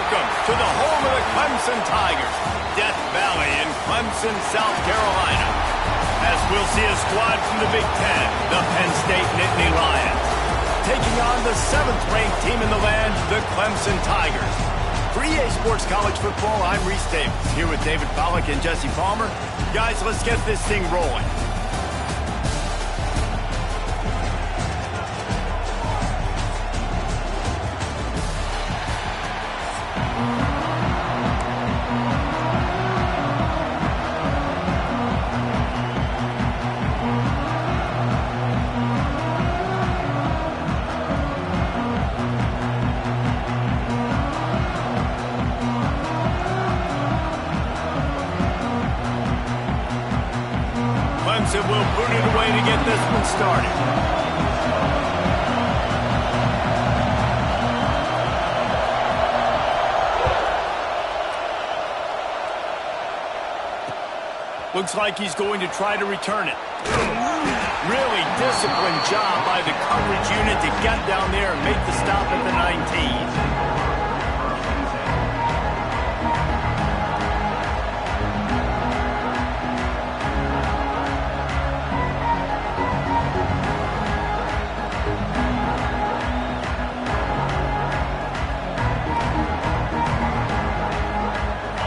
Welcome to the home of the Clemson Tigers, Death Valley in Clemson, South Carolina. As we'll see a squad from the Big Ten, the Penn State Nittany Lions, taking on the 7th-ranked team in the land, the Clemson Tigers. For EA Sports College Football, I'm Reese Davis, here with David Pollack and Jesse Palmer. Guys, let's get this thing rolling. Clemson will boot it away to get this one started. Looks like he's going to try to return it. Really disciplined job by the coverage unit to get down there and make the stop at the 19.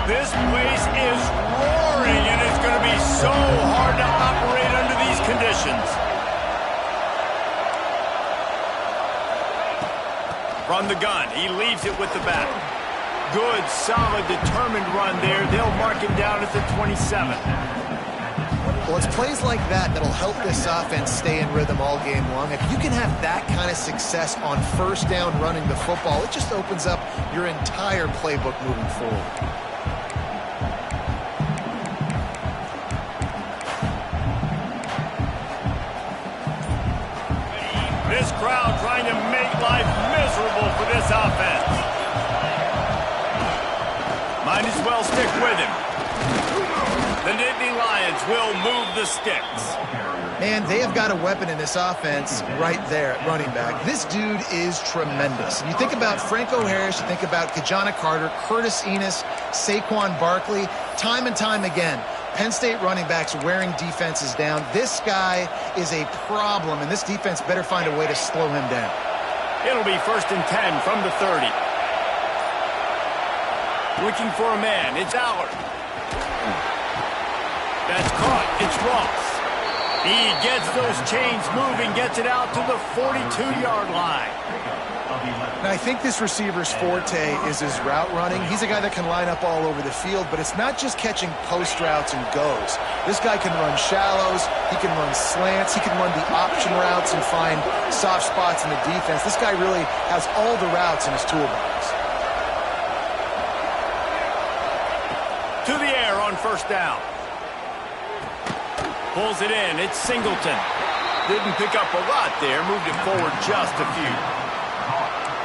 This place is roaring, and it's going to be so hard to operate under these conditions. From the gun, he leaves it with the back. Good, solid, determined run there. They'll mark him down at the 27. Well, it's plays like that that'll help this offense stay in rhythm all game long. If you can have that kind of success on first down running the football, it just opens up your entire playbook moving forward. This crowd trying to make life miserable for this offense. Might as well stick with him. The Nittany Lions will move the sticks. Man, they have got a weapon in this offense right there at running back. This dude is tremendous. You think about Franco Harris, you think about Kajana Carter, Curtis Enis, Saquon Barkley, time and time again. Penn State running backs wearing defenses down. This guy is a problem, and this defense better find a way to slow him down. It'll be 1st and 10 from the 30. Looking for a man. It's Allard. That's caught. It's Ross. He gets those chains moving, gets it out to the 42-yard line. Now, I think this receiver's forte is his route running. He's a guy that can line up all over the field, but it's not just catching post routes and goes. This guy can run shallows, he can run slants, he can run the option routes and find soft spots in the defense. This guy really has all the routes in his toolbox. To the air on 1st down. Pulls it in. It's Singleton. Didn't pick up a lot there. Moved it forward just a few.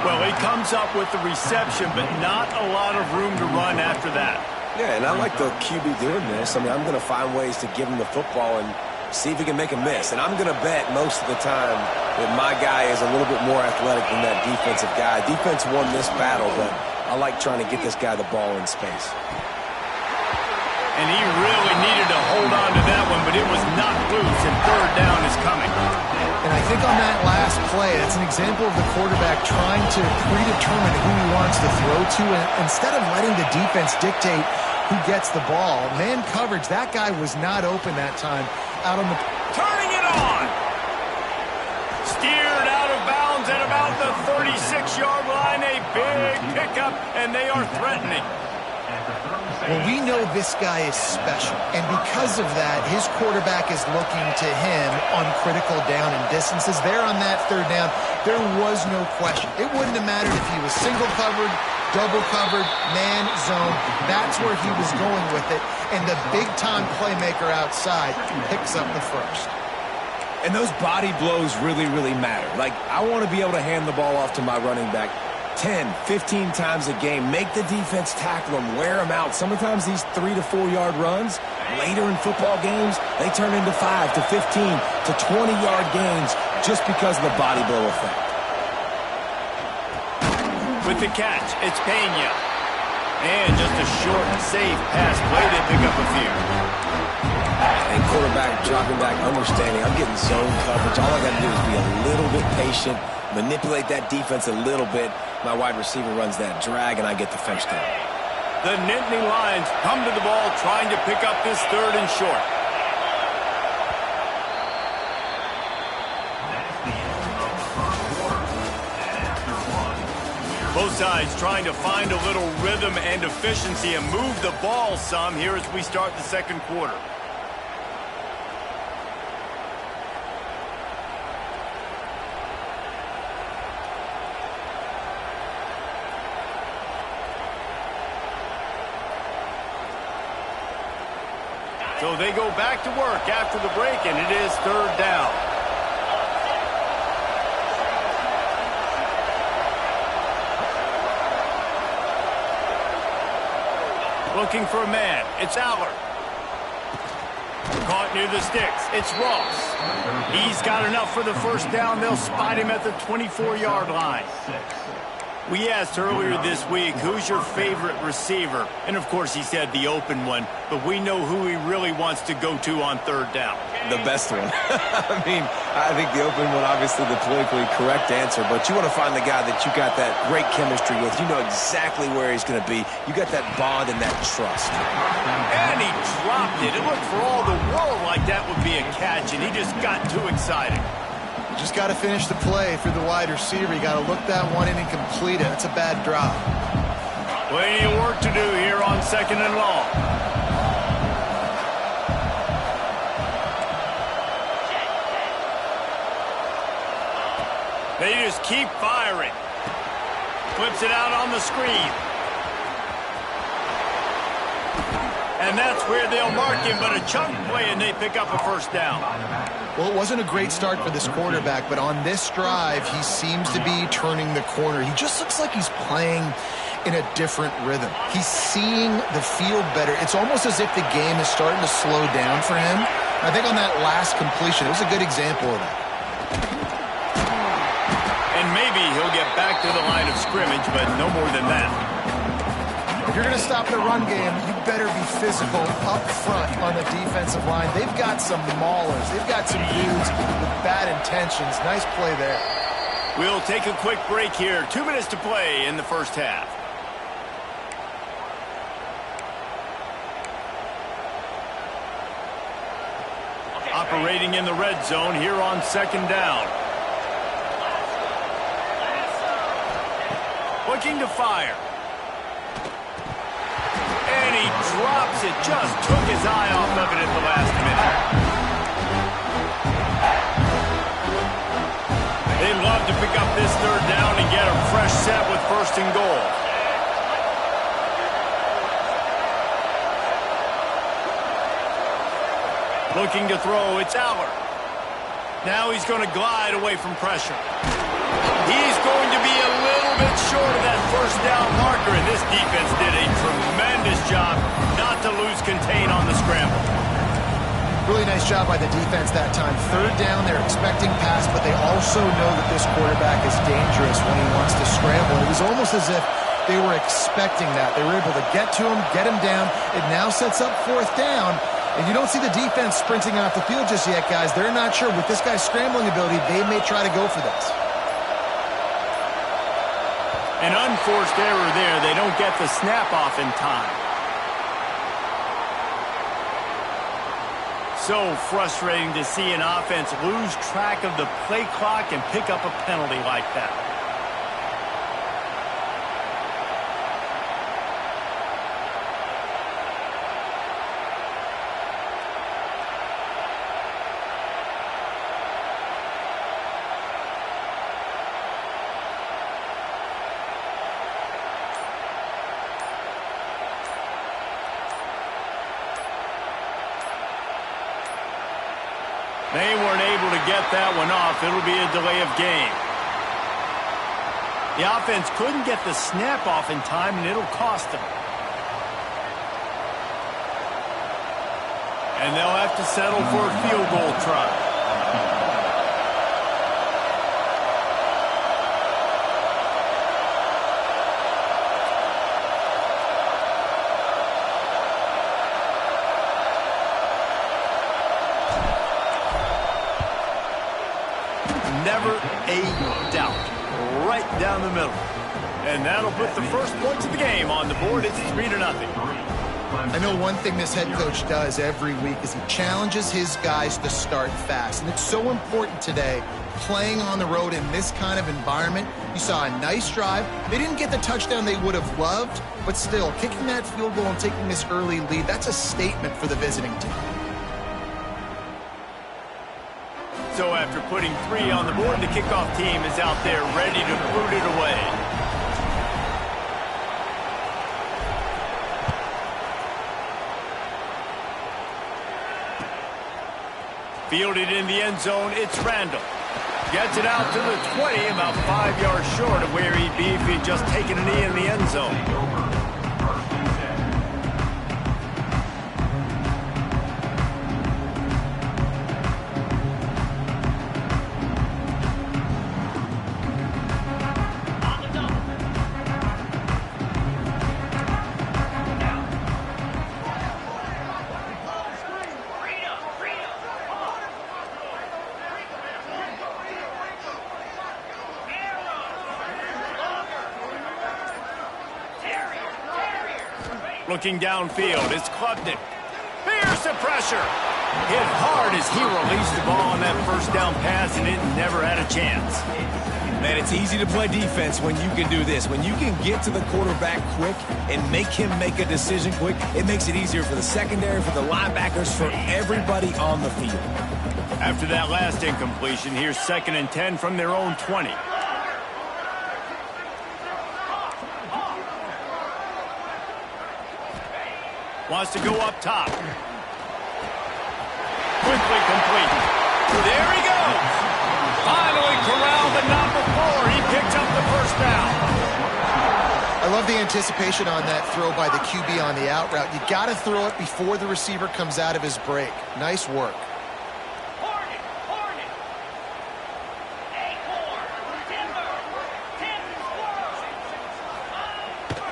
Well, he comes up with the reception, but not a lot of room to run after that. Yeah, and I like the QB doing this. I mean, I'm going to find ways to give him the football and see if he can make a miss. And I'm going to bet most of the time that my guy is a little bit more athletic than that defensive guy. Defense won this battle, but I like trying to get this guy the ball in space. And he really needed to hold on to that one, but it was knocked loose, and 3rd down is coming. And I think on that last play, it's an example of the quarterback trying to predetermine who he wants to throw to, and instead of letting the defense dictate who gets the ball. Man coverage, that guy was not open that time out on the... Turning it on! Steered out of bounds at about the 36-yard line. A big pickup, and they are threatening. Well, we know this guy is special, and because of that, his quarterback is looking to him on critical down and distances. There on that 3rd down, there was no question. It wouldn't have mattered if he was single covered, double covered, man, zone. That's where he was going with it, and the big-time playmaker outside picks up the 1st. And those body blows really, really matter. Like, I want to be able to hand the ball off to my running back 10, 15 times a game. Make the defense tackle them, wear them out. Sometimes these 3 to 4 yard runs, later in football games, they turn into 5 to 15 to 20-yard gains just because of the body blow effect. With the catch, it's Pena. And just a short, safe pass play to pick up a few. And quarterback dropping back, understanding I'm getting zone coverage. All I got to do is be a little bit patient, manipulate that defense a little bit. My wide receiver runs that drag, and I get the first down. The Nittany Lions come to the ball trying to pick up this 3rd and short. Both sides trying to find a little rhythm and efficiency and move the ball some here as we start the 2nd quarter. So they go back to work after the break, and it is 3rd down. Looking for a man. It's Allard. Caught near the sticks. It's Ross. He's got enough for the first down. They'll spot him at the 24-yard line. We asked earlier this week, who's your favorite receiver? And, of course, he said the open one. But we know who he really wants to go to on 3rd down. The best one. I think the open one, obviously the politically correct answer, but you want to find the guy that you got that great chemistry with. You know exactly where he's going to be. You got that bond and that trust. And he dropped it. It looked for all the world like that would be a catch, and he just got too excited. You just got to finish the play through the wide receiver. You got to look that one in and complete it. That's a bad drop. Plenty of work to do here on 2nd and long. They just keep firing. Flips it out on the screen. And that's where they'll mark him, but a chunk play, and they pick up a first down. Well, it wasn't a great start for this quarterback, but on this drive, he seems to be turning the corner. He just looks like he's playing in a different rhythm. He's seeing the field better. It's almost as if the game is starting to slow down for him. I think on that last completion, it was a good example of that. And maybe he'll get back to the line of scrimmage, but no more than that. If you're going to stop the run game, you better be physical up front on the defensive line. They've got some maulers. They've got some dudes with bad intentions. Nice play there. We'll take a quick break here. 2 minutes to play in the first half. Operating in the red zone here on 2nd down. Looking to fire. And he drops it. Just took his eye off of it at the last minute. They'd love to pick up this 3rd down and get a fresh set with 1st and goal. Looking to throw. It's Allard. Now he's going to glide away from pressure. He's going to be a little bit short of that first down marker, and this defense did a tremendous job not to lose contain on the scramble. Really nice job by the defense that time. 3rd down, they're expecting pass, but they also know that this quarterback is dangerous when he wants to scramble. It was almost as if they were expecting that. They were able to get to him, get him down. It now sets up 4th down, and you don't see the defense sprinting off the field just yet, guys. They're not sure. With this guy's scrambling ability, they may try to go for this. An unforced error there. They don't get the snap off in time. So frustrating to see an offense lose track of the play clock and pick up a penalty like that. They weren't able to get that one off. It'll be a delay of game. The offense couldn't get the snap off in time, and it'll cost them. And they'll have to settle for a field goal try. down the middle. And that'll put the first points of the game on the board. It's 3-0. I know one thing this head coach does every week is he challenges his guys to start fast. And it's so important today, playing on the road in this kind of environment. You saw a nice drive. They didn't get the touchdown they would have loved, but still, kicking that field goal and taking this early lead, that's a statement for the visiting team. So after putting 3 on the board, the kickoff team is out there ready to boot it away. Fielded in the end zone, it's Randall. Gets it out to the 20, about 5 yards short of where he'd be if he'd just taken a knee in the end zone. Looking downfield, it's Klubnik. Here's the pressure. Hit hard as he released the ball on that first down pass, and it never had a chance. Man, it's easy to play defense when you can do this. When you can get to the quarterback quick and make him make a decision quick, it makes it easier for the secondary, for the linebackers, for everybody on the field. After that last incompletion, here's 2nd and 10 from their own 20. Wants to go up top. Quickly complete. There he goes. Finally corralled, but not before. He picked up the first down. I love the anticipation on that throw by the QB on the out route. You got to throw it before the receiver comes out of his break. Nice work.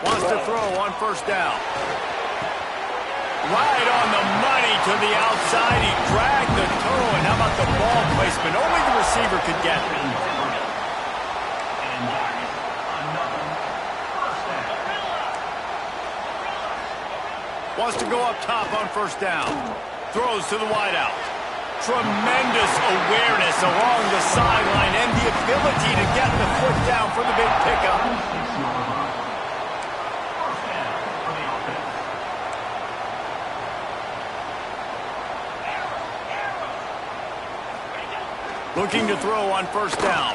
Wants to throw on first down. Right on the money to the outside. He dragged the toe, and how about the ball placement? Only the receiver could get it. Wants to go up top on first down. Throws to the wideout. Tremendous awareness along the sideline and the ability to get the foot down for the big pickup. Looking to throw on first down.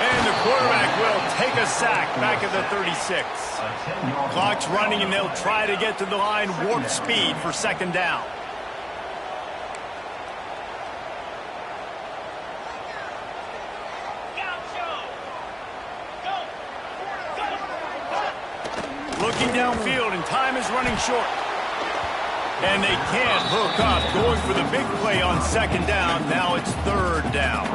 And the quarterback will take a sack back at the 36. Clock's running, and they'll try to get to the line warp speed for 2nd down. Looking downfield, and time is running short. And they can't hook up, going for the big play on 2nd down. Now it's 3rd down.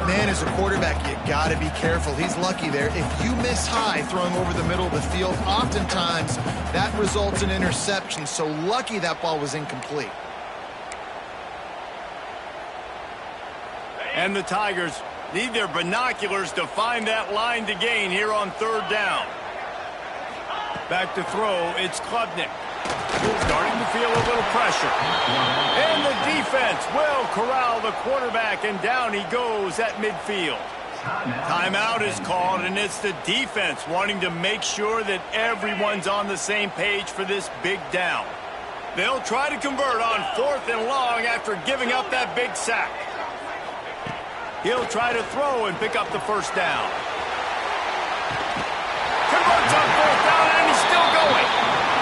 Man, as a quarterback, you got to be careful. He's lucky there. If you miss high throwing over the middle of the field, oftentimes that results in interception. So lucky that ball was incomplete. And the Tigers need their binoculars to find that line to gain here on 3rd down. Back to throw, it's Klubnik. Starting to feel a little pressure. And the defense will corral the quarterback, and down he goes at midfield. Timeout is called, and it's the defense wanting to make sure that everyone's on the same page for this big down. They'll try to convert on 4th and long after giving up that big sack. He'll try to throw and pick up the first down. Converts on 4th down, and he's still going.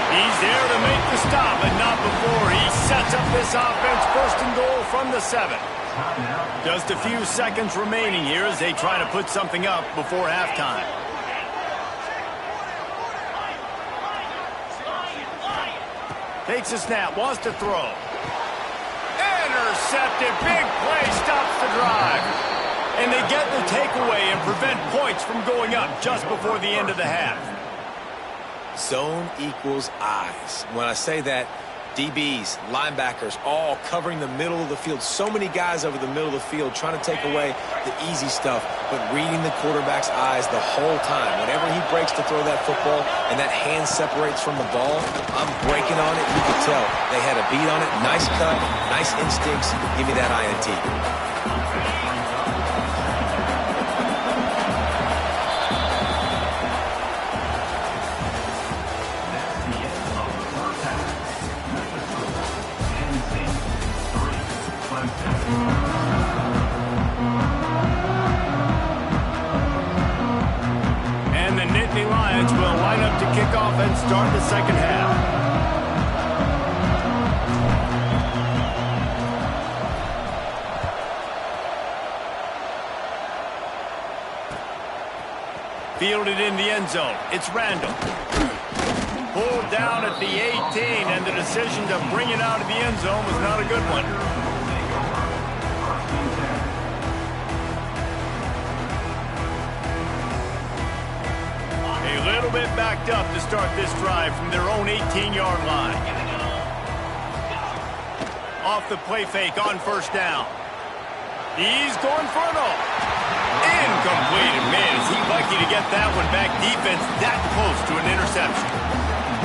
He's there to make the stop, but not before he sets up this offense. 1st and goal from the 7. Just a few seconds remaining here as they try to put something up before halftime. Takes a snap, wants to throw. Intercepted, big play, stops the drive. And they get the takeaway and prevent points from going up just before the end of the half. Zone equals eyes. When I say that, DBs, linebackers, all covering the middle of the field. So many guys over the middle of the field trying to take away the easy stuff, but reading the quarterback's eyes the whole time. Whenever he breaks to throw that football and that hand separates from the ball, I'm breaking on it. You can tell they had a beat on it. Nice cut, nice instincts. Give me that INT. And the Nittany Lions will line up to kick off and start the second half. Fielded in the end zone. It's Randall. Pulled down at the 18, and the decision to bring it out of the end zone was not a good one. A little bit backed up to start this drive from their own 18-yard line. Off the play fake on first down. He's going for it all. Incomplete. And man, is he lucky to get that one back. Defense that close to an interception.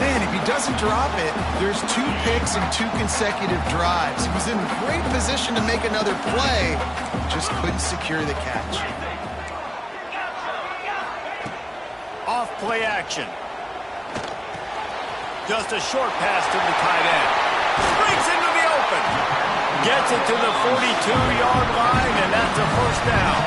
Man, if he doesn't drop it, there's 2 picks and 2 consecutive drives. He was in great position to make another play, just couldn't secure the catch. Off play action. Just a short pass to the tight end. Breaks into the open. Gets it to the 42-yard line, and that's a first down.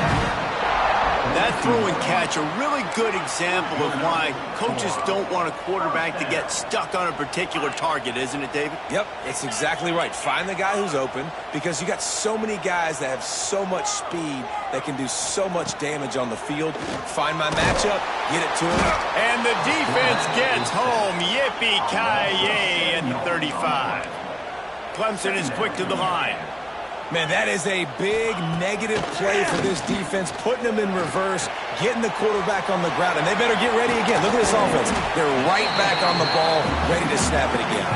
That throw and catch, a really good example of why coaches don't want a quarterback to get stuck on a particular target, isn't it, David? Yep, it's exactly right. Find the guy who's open, because you got so many guys that have so much speed that can do so much damage on the field. Find my matchup, get it to him. And the defense gets home. Yippee-ki-yay at the 35. Clemson is quick to the line. Man, that is a big negative play for this defense, putting them in reverse, getting the quarterback on the ground, and they better get ready again. Look at this offense. They're right back on the ball, ready to snap it again.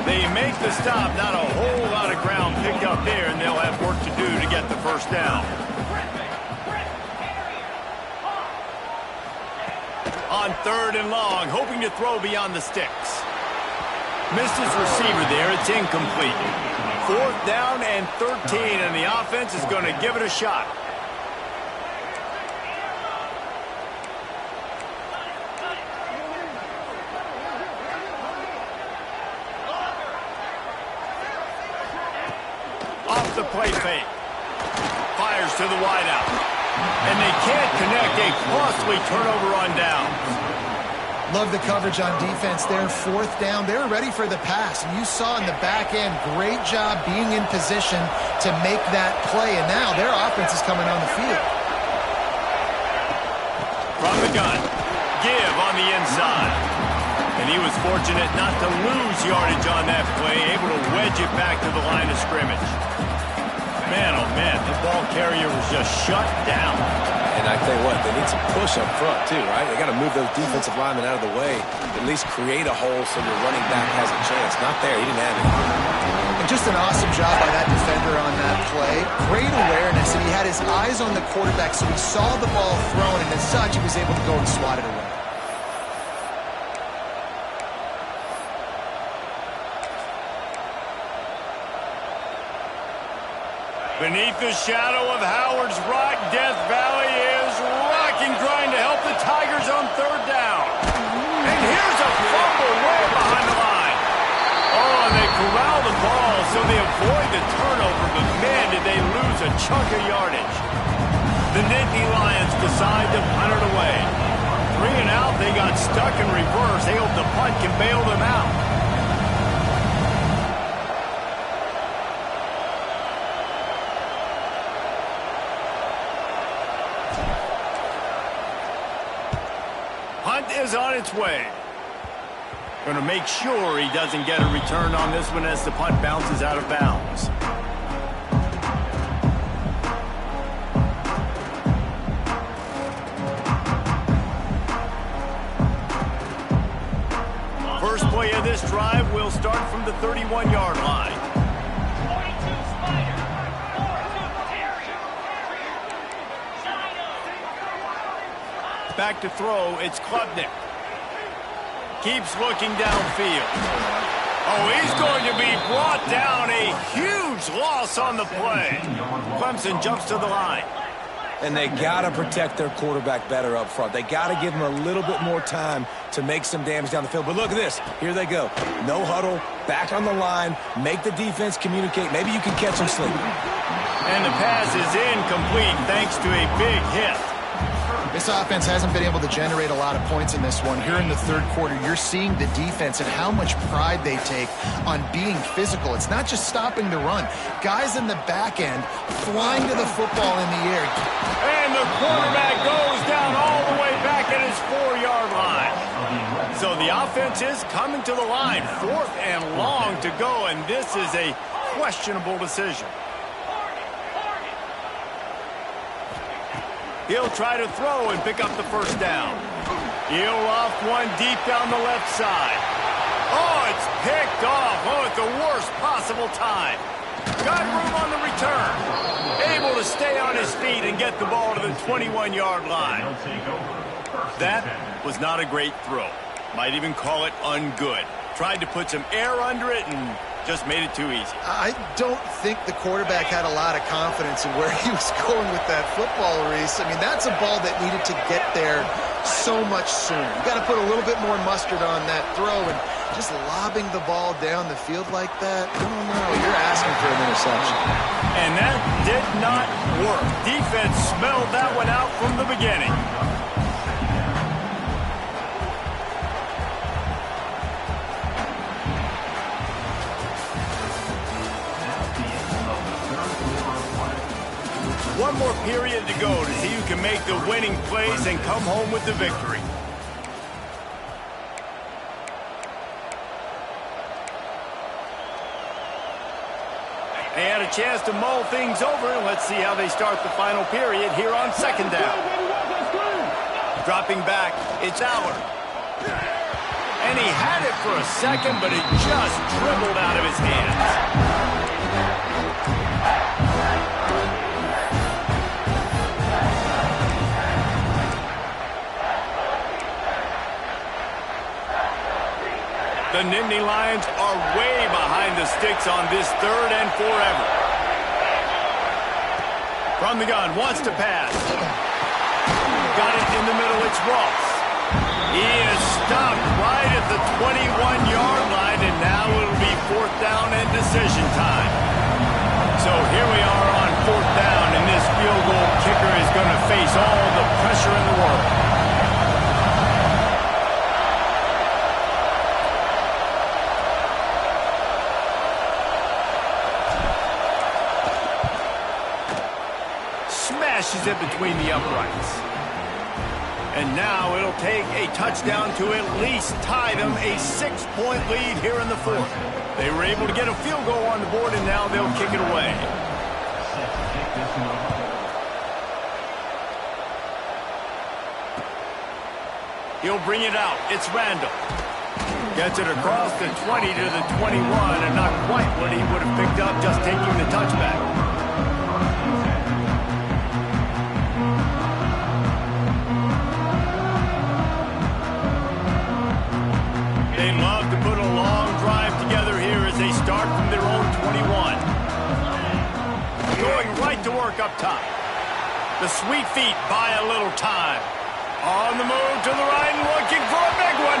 They make the stop. Not a whole lot of ground picked up there, and they'll have work to do to get the first down. On 3rd and long, hoping to throw beyond the sticks. Missed his receiver there. It's incomplete. 4th down and 13, and the offense is going to give it a shot. Off the play fake. Fires to the wideout. And they can't connect. A costly turnover on downs. Love the coverage on defense there. 4th down. They're ready for the pass. And you saw in the back end, great job being in position to make that play. And now their offense is coming on the field. From the gun. Give on the inside. And he was fortunate not to lose yardage on that play. Able to wedge it back to the line of scrimmage. Man, oh man, the ball carrier was just shut down. And I tell you what, they need some push up front too, right? They got to move those defensive linemen out of the way, at least create a hole so your running back has a chance. Not there, he didn't have it. And just an awesome job by that defender on that play. Great awareness, and he had his eyes on the quarterback, so he saw the ball thrown, and as such, he was able to go and swat it away. Beneath the shadow of Howard's Rock, Death Valley is rocking, trying to help the Tigers on 3rd down. And here's a fumble way behind the line. Oh, and they corral the ball, so they avoid the turnover, but man, did they lose a chunk of yardage. The Nittany Lions decide to punt it away. 3 and out, they got stuck in reverse. They hope the punt can bail them out. Punt is on its way. Going to make sure he doesn't get a return on this one as the punt bounces out of bounds. First play of this this drive will start from the 31-yard line. Back to throw, it's Klubnik. Keeps looking downfield. Oh, he's going to be brought down. A huge loss on the play. Clemson jumps to the line. And they got to protect their quarterback better up front. They got to give him a little bit more time to make some damage down the field. But look at this. Here they go. No huddle, back on the line, make the defense communicate. Maybe you can catch them sleeping. And the pass is incomplete thanks to a big hit. This offense hasn't been able to generate a lot of points in this one. Here in the third quarter, you're seeing the defense and how much pride they take on being physical. It's not just stopping the run. Guys in the back end flying to the football in the air. And the quarterback goes down all the way back at his 4-yard line. So the offense is coming to the line. 4th and long to go, and this is a questionable decision. He'll try to throw and pick up the first down. He'll loft one deep down the left side. Oh, it's picked off. Oh, at the worst possible time. Got room on the return. Able to stay on his feet and get the ball to the 21-yard line. That was not a great throw. Might even call it ungood. Tried to put some air under it and just made it too easy. I don't think the quarterback had a lot of confidence in where he was going with that football, Reese. I mean, that's a ball that needed to get there so much sooner. You got to put a little bit more mustard on that throw, and just lobbing the ball down the field like that, I don't know. You're asking for an interception. And that did not work. Defense smelled that one out from the beginning. One more period to go to see who can make the winning plays and come home with the victory. They had a chance to mull things over, and let's see how they start the final period here on 2nd down. Dropping back, it's Aller. And he had it for a second, but it just dribbled out of his hands. The Nittany Lions are way behind the sticks on this 3rd and forever. From the gun, wants to pass. Got it in the middle, it's Ross. He is stopped right at the 21-yard line, and now it'll be 4th down and decision time. So here we are on 4th down, and this field goal kicker is going to face all the pressure in the world. Smashes it between the uprights. And now it'll take a touchdown to at least tie them a 6-point lead here in the 4th. They were able to get a field goal on the board, and now they'll kick it away. He'll bring it out. It's Randall. Gets it across the 20 to the 21, and not quite what he would have picked up just taking the touchback. They love to put a long drive together here as they start from their own 21. Going right to work up top. The sweet feet buy a little time. On the move to the right and looking for a big one.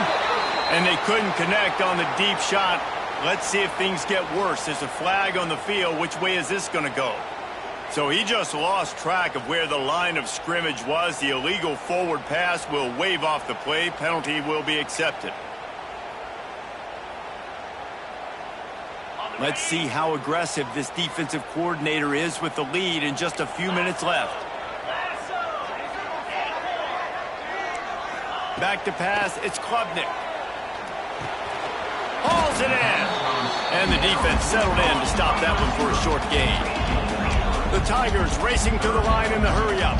And they couldn't connect on the deep shot. Let's see if things get worse. There's a flag on the field. Which way is this going to go? So he just lost track of where the line of scrimmage was. The illegal forward pass will wave off the play. Penalty will be accepted. Let's see how aggressive this defensive coordinator is with the lead and just a few minutes left. Back to pass, it's Klubnik. Hauls it in. And the defense settled in to stop that one for a short gain. The Tigers racing to the line in the hurry-up.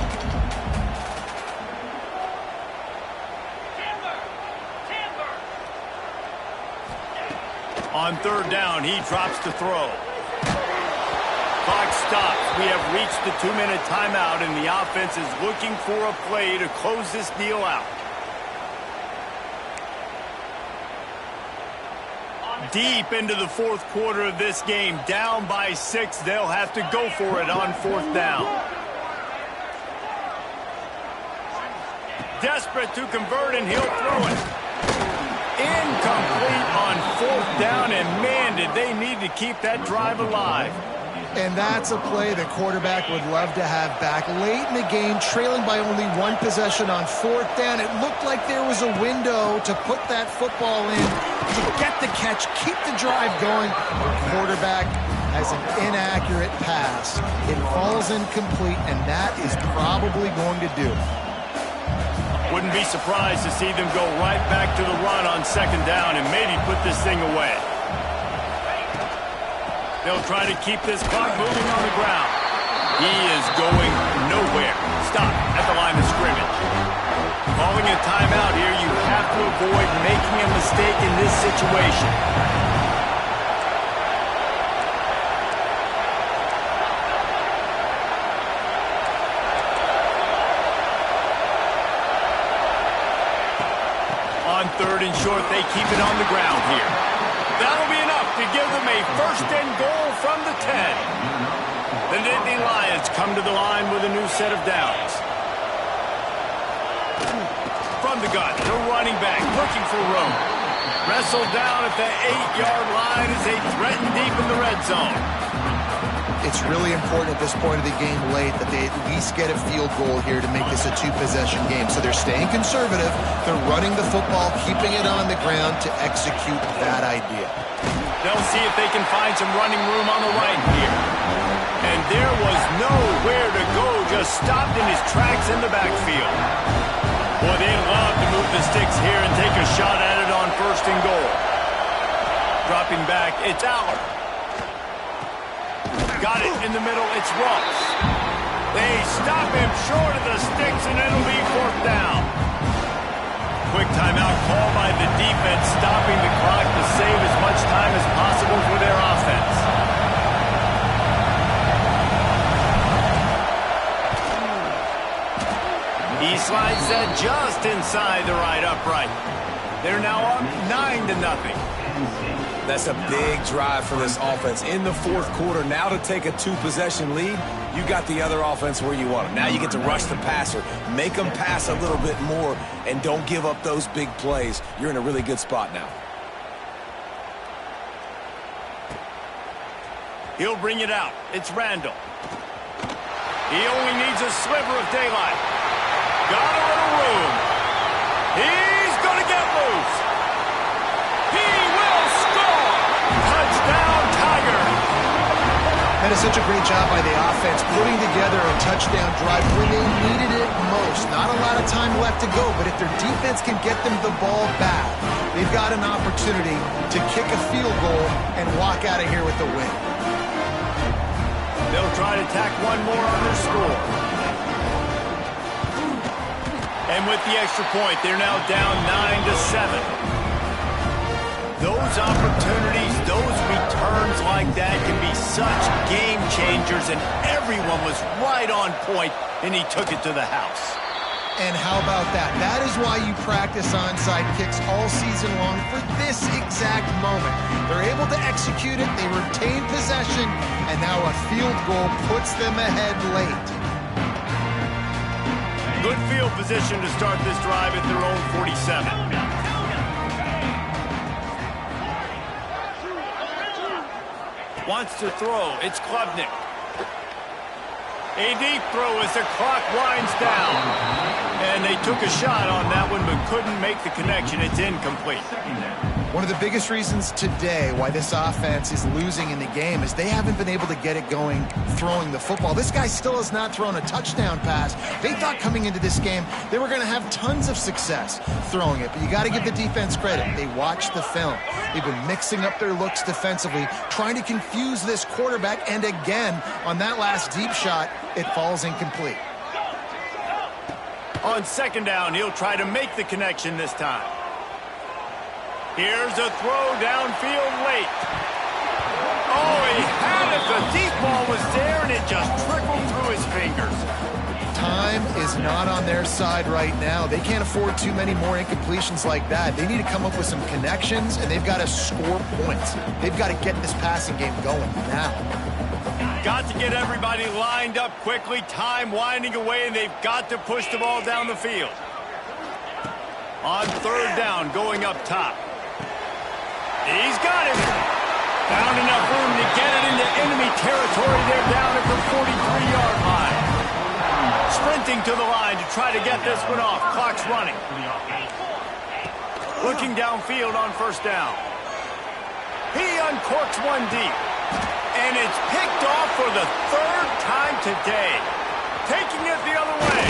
On third down, he drops to throw. Clock stops. We have reached the 2-minute timeout, and the offense is looking for a play to close this deal out. Deep into the fourth quarter of this game, down by 6. They'll have to go for it on fourth down. Desperate to convert, and he'll throw it. Incomplete on fourth down, and man, did they need to keep that drive alive. And that's a play the quarterback would love to have back. Late in the game, trailing by only one possession on fourth down, it looked like there was a window to put that football in, to get the catch, keep the drive going. The quarterback has an inaccurate pass. It falls incomplete, and that is probably going to do it. Wouldn't be surprised to see them go right back to the run on second down and maybe put this thing away. They'll try to keep this clock moving on the ground. He is going nowhere. Stop at the line of scrimmage. Calling a timeout here, you have to avoid making a mistake in this situation. On third and short, they keep it on the ground here. That'll be enough to give them a first and goal from the 10. The Nittany Lions come to the line with a new set of downs. From the gun, the running back looking for room. Wrestled down at the 8-yard line as they threaten deep in the red zone. It's really important at this point of the game late that they at least get a field goal here to make this a two-possession game. So they're staying conservative. They're running the football, keeping it on the ground to execute that idea. They'll see if they can find some running room on the right here. And there was nowhere to go, just stopped in his tracks in the backfield. Boy, they'd love to move the sticks here and take a shot at it on first and goal. Dropping back, it's Aller. Got it in the middle, it's Ross. They stop him short of the sticks, and it'll be fourth down. Quick timeout call by the defense, stopping the clock to save as much time as possible for their offense. He slides that just inside the right upright. They're now up 9-0. That's a big drive for this offense in the fourth quarter. Now to take a two-possession lead, you got the other offense where you want them. Now you get to rush the passer, make them pass a little bit more, and don't give up those big plays. You're in a really good spot now. He'll bring it out. It's Randall. He only needs a sliver of daylight. Got a little room. He's going to get loose. He will score. Touchdown, Tiger. That is such a great job by the offense, putting together a touchdown drive when they needed it most. Not a lot of time left to go, but if their defense can get them the ball back, they've got an opportunity to kick a field goal and walk out of here with the win. They'll try to tack one more on their score. And with the extra point, they're now down 9-7. Those opportunities, those returns like that can be such game changers, and everyone was right on point, and he took it to the house. And how about that? That is why you practice onside kicks all season long, for this exact moment. They're able to execute it, they retain possession, and now a field goal puts them ahead late. Good field position to start this drive at their own 47. Wants to throw. It's Klubnik. A deep throw as the clock winds down. And they took a shot on that one but couldn't make the connection. It's incomplete. One of the biggest reasons today why this offense is losing in the game is they haven't been able to get it going throwing the football. This guy still has not thrown a touchdown pass. They thought coming into this game they were going to have tons of success throwing it, but you got to give the defense credit. They watched the film. They've been mixing up their looks defensively, trying to confuse this quarterback, and again, on that last deep shot, it falls incomplete. On second down, he'll try to make the connection this time. Here's a throw downfield late. Oh, he had it. The deep ball was there, and it just trickled through his fingers. Time is not on their side right now. They can't afford too many more incompletions like that. They need to come up with some connections, and they've got to score points. They've got to get this passing game going now. Got to get everybody lined up quickly. Time winding away, and they've got to push the ball down the field. On third down, going up top. He's got it. Found enough room to get it into enemy territory. They're down at the 43-yard line. Sprinting to the line to try to get this one off. Clock's running. Looking downfield on first down. He uncorks one deep. And it's picked off for the third time today. Taking it the other way.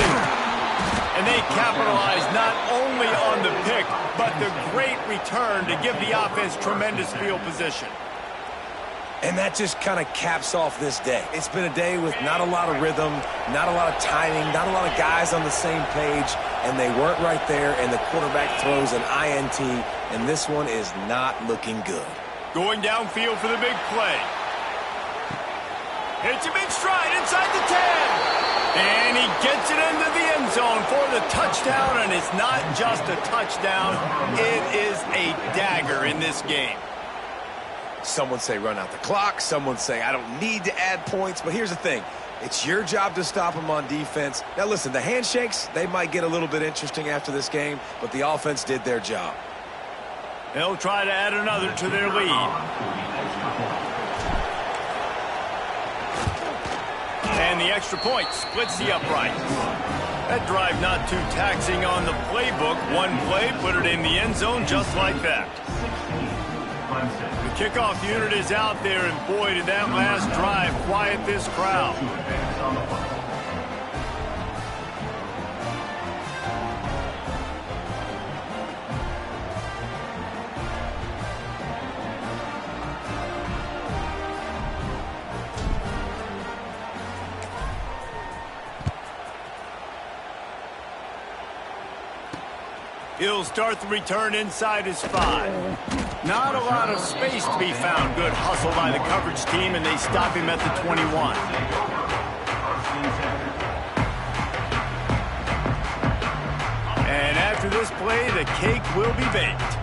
And they capitalize not only on the pick, but the great return to give the offense tremendous field position. And that just kind of caps off this day. It's been a day with not a lot of rhythm, not a lot of timing, not a lot of guys on the same page, and they weren't right there, and the quarterback throws an INT, and this one is not looking good. Going downfield for the big play. Hits him in stride inside the 10. And he gets it into the end zone for the touchdown, and it's not just a touchdown, it is a dagger in this game. Someone say run out the clock. Someone say I don't need to add points. But here's the thing. It's your job to stop them on defense. Now, listen, the handshakes, they might get a little bit interesting after this game, but the offense did their job. They'll try to add another to their lead. And the extra point splits the uprights. That drive not too taxing on the playbook. One play, put it in the end zone just like that. The kickoff unit is out there, and boy, did that last drive quiet this crowd. He'll start the return inside his 5. Not a lot of space to be found. Good hustle by the coverage team, and they stop him at the 21. And after this play, the cake will be baked.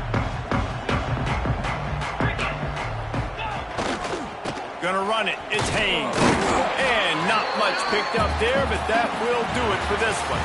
Gonna run it. It's Haynes. And not much picked up there, but that will do it for this one.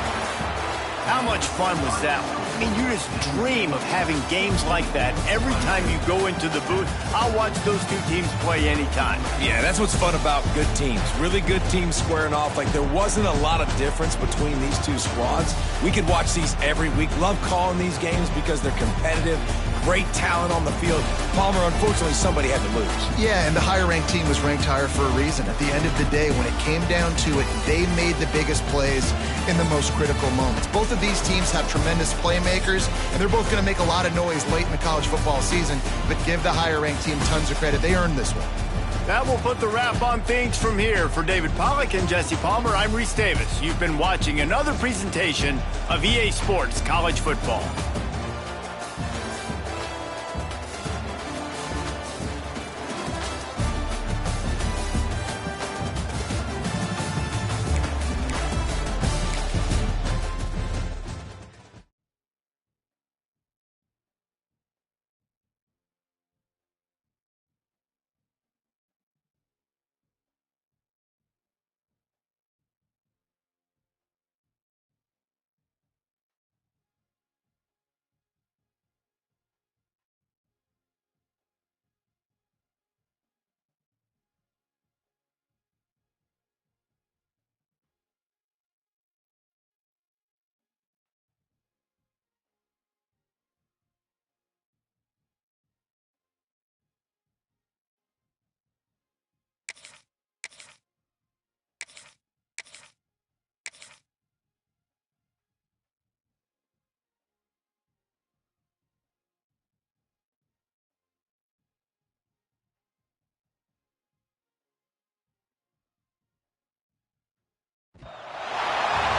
How much fun was that one? I mean, you just dream of having games like that every time you go into the booth. I'll watch those two teams play anytime. Yeah, that's what's fun about good teams. Really good teams squaring off. Like, there wasn't a lot of difference between these two squads. We could watch these every week. Love calling these games because they're competitive. Great talent on the field. Palmer, unfortunately, somebody had to lose. Yeah, and the higher-ranked team was ranked higher for a reason. At the end of the day, when it came down to it, they made the biggest plays in the most critical moments. Both of these teams have tremendous playmakers, and they're both going to make a lot of noise late in the college football season, but give the higher-ranked team tons of credit. They earned this one. That will put the wrap on things from here. For David Pollack and Jesse Palmer, I'm Reese Davis. You've been watching another presentation of EA Sports College Football.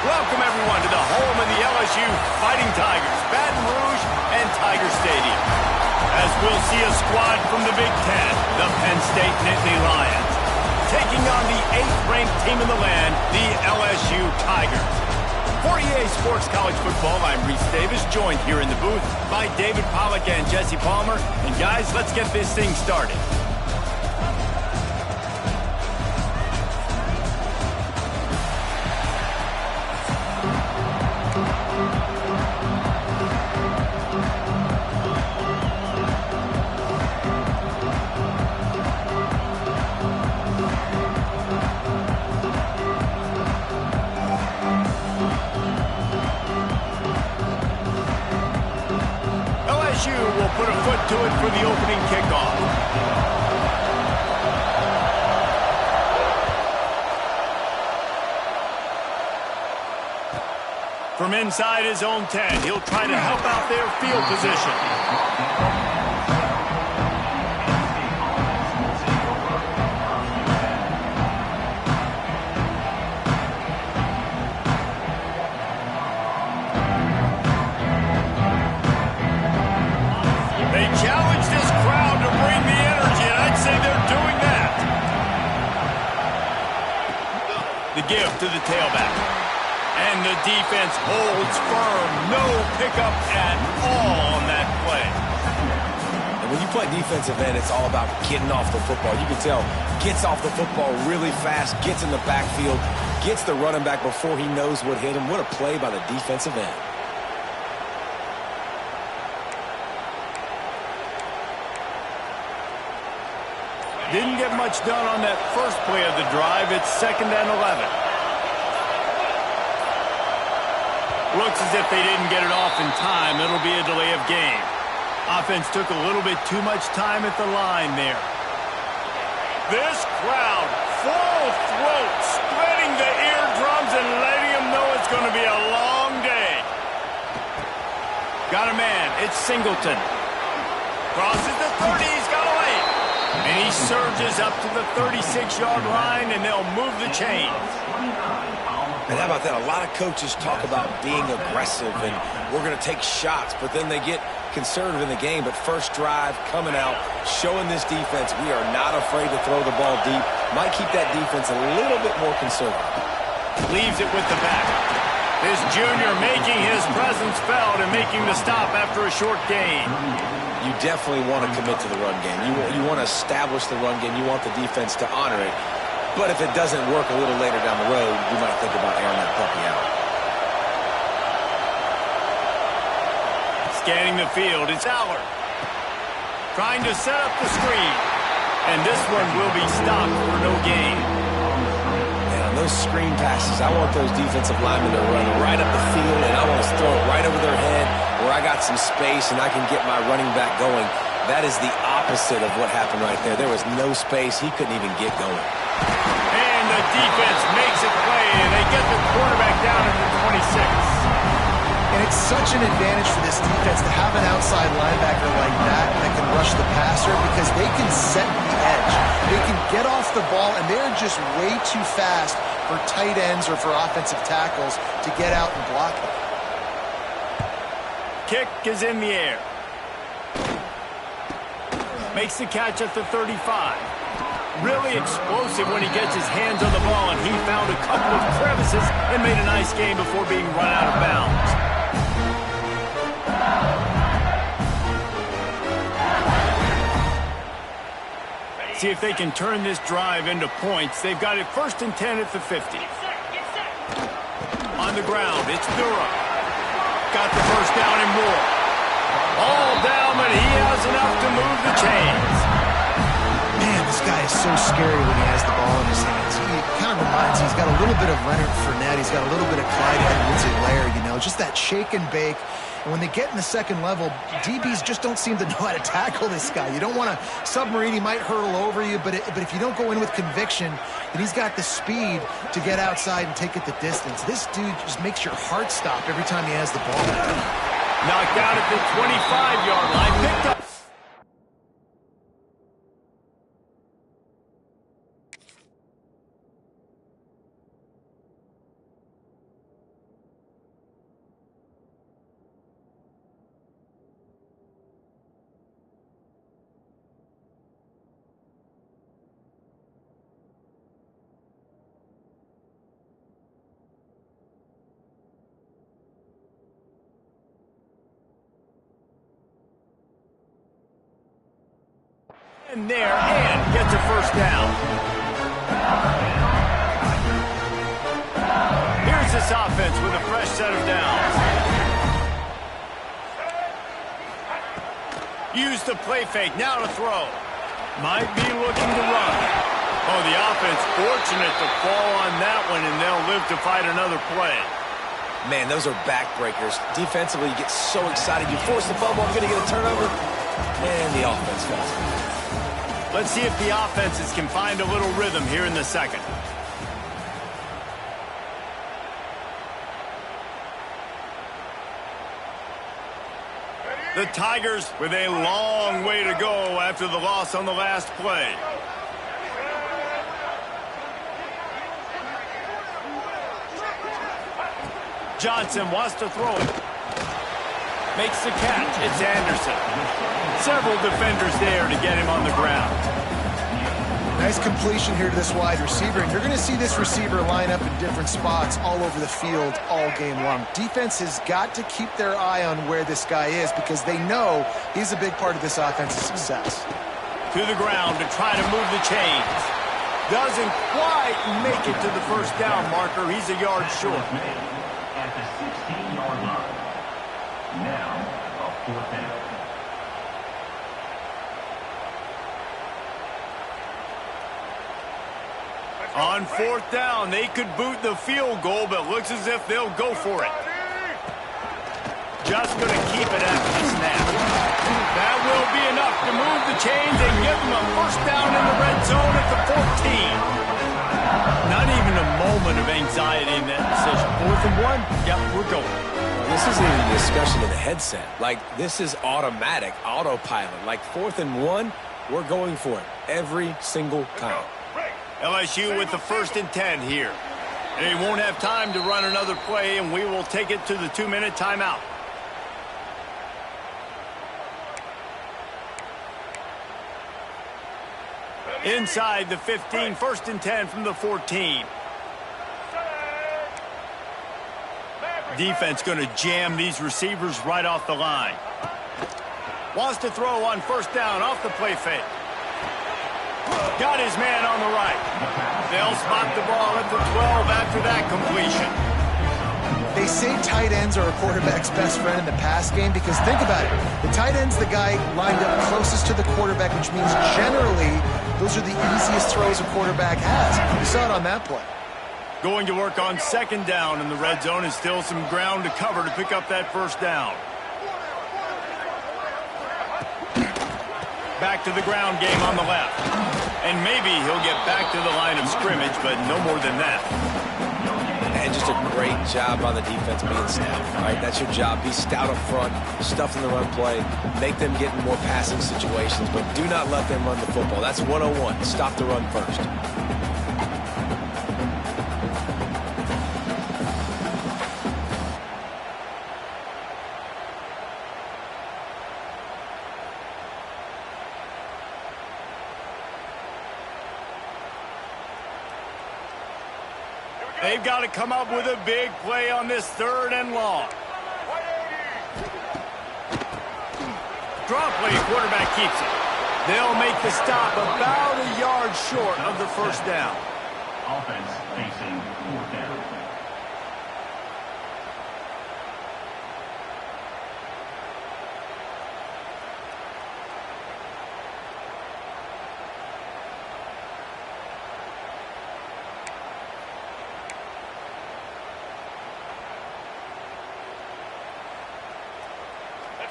Welcome, everyone, to the home of the LSU Fighting Tigers, Baton Rouge and Tiger Stadium. as we'll see a squad from the Big Ten, the Penn State Nittany Lions, taking on the 8th-ranked team in the land, the LSU Tigers. For EA Sports College Football, I'm Reese Davis, joined here in the booth by David Pollack and Jesse Palmer. And guys, let's get this thing started. LSU will put a foot to it for the opening kickoff. From inside his own 10, he'll try to help out their field position. They challenge this crowd to bring the energy, and I'd say they're doing that. The give to the tailback. And the defense holds firm. No pickup at all on that play. And when you play defensive end, it's all about getting off the football. You can tell, gets off the football really fast, gets in the backfield, gets the running back before he knows what hit him. What a play by the defensive end. Didn't get much done on that first play of the drive. It's 2nd and 11. Looks as if they didn't get it off in time. It'll be a delay of game. Offense took a little bit too much time at the line there. This crowd, full throat, spreading the eardrums and letting them know it's going to be a long day. Got a man. It's Singleton. Crosses the 30. He's got a lane. And he surges up to the 36-yard line, and they'll move the chains. And how about that? A lot of coaches talk about being aggressive and we're going to take shots, but then they get conservative in the game. But first drive, coming out, showing this defense we are not afraid to throw the ball deep. Might keep that defense a little bit more conservative. Leaves it with the back. This junior making his presence felt and making the stop after a short gain. You definitely want to commit to the run game. You want to establish the run game. You want the defense to honor it. But if it doesn't work a little later down the road, you might think about airing that puppy out. Scanning the field, it's Allard. Trying to set up the screen. And this one will be stopped for no gain. And on those screen passes, I want those defensive linemen to run right up the field, and I want to throw it right over their head where I got some space and I can get my running back going. That is the opposite of what happened right there. There was no space. He couldn't even get going. And the defense makes a play, and they get the quarterback down at the 26. And it's such an advantage for this defense to have an outside linebacker like that can rush the passer because they can set the edge. They can get off the ball, and they're just way too fast for tight ends or for offensive tackles to get out and block them. Kick is in the air. Makes the catch at the 35. Really explosive when he gets his hands on the ball, and he found a couple of crevices and made a nice game before being run out of bounds. See if they can turn this drive into points. They've got it 1st and 10 at the 50. On the ground, it's Durham. Got the first down and more. All down, but he has enough to move the chains. Man, this guy is so scary when he has the ball in his hands. He kind of reminds me, he's got a little bit of Leonard Fournette. He's got a little bit of Clyde Edwards-Helaire, you know, just that shake and bake. And when they get in the second level, DBs just don't seem to know how to tackle this guy. You don't want to submarine. He might hurtle over you, but if you don't go in with conviction, then he's got the speed to get outside and take it the distance. This dude just makes your heart stop every time he has the ball. Knocked out at the 25-yard line. Picked up. And there, and gets a first down. Here's this offense with a fresh set of downs. Use the play fake, now to throw. Might be looking to run. Oh, the offense fortunate to fall on that one, and they'll live to fight another play. Man, those are backbreakers. Defensively, you get so excited. You force the fumble, I'm going to get a turnover, and the offense falls. Let's see if the offenses can find a little rhythm here in the second. The Tigers with a long way to go after the loss on the last play. Johnson wants to throw it. Makes the catch. It's Anderson. Several defenders there to get him on the ground. Nice completion here to this wide receiver, and you're going to see this receiver line up in different spots all over the field all game long. Defense has got to keep their eye on where this guy is because they know he's a big part of this offense's success. To the ground to try to move the chains. Doesn't quite make it to the first down marker. He's a yard short. At the 16-yard line. Now, a fourth down. On fourth down, they could boot the field goal, but looks as if they'll go for it. Just going to keep it after the snap. That will be enough to move the chains and give them a first down in the red zone at the 14. Not even a moment of anxiety in that decision. 4th and 1, yep, we're going. This isn't even a discussion in the headset. Like, this is automatic, autopilot. Like, 4th and 1, we're going for it every single time. LSU with the 1st and 10 here. They won't have time to run another play, and we will take it to the 2-minute timeout. Inside the 15, 1st and 10 from the 14. Defense going to jam these receivers right off the line. Wants to throw on first down off the play fake. Got his man on the right. They'll spot the ball at the 12 after that completion. They say tight ends are a quarterback's best friend in the pass game because think about it. The tight end's the guy lined up closest to the quarterback, which means generally those are the easiest throws a quarterback has. You saw it on that play. Going to work on 2nd down in the red zone and still some ground to cover to pick up that first down. Back to the ground game on the left. And maybe he'll get back to the line of scrimmage, but no more than that. And just a great job by the defense being stout. All right, that's your job. Be stout up front, stuff in the run play, make them get in more passing situations, but do not let them run the football. That's 101. Stop the run first. They've got to come up with a big play on this 3rd and long. Draw play, quarterback keeps it. They'll make the stop about a yard short of the first down. Offense facing 4th down.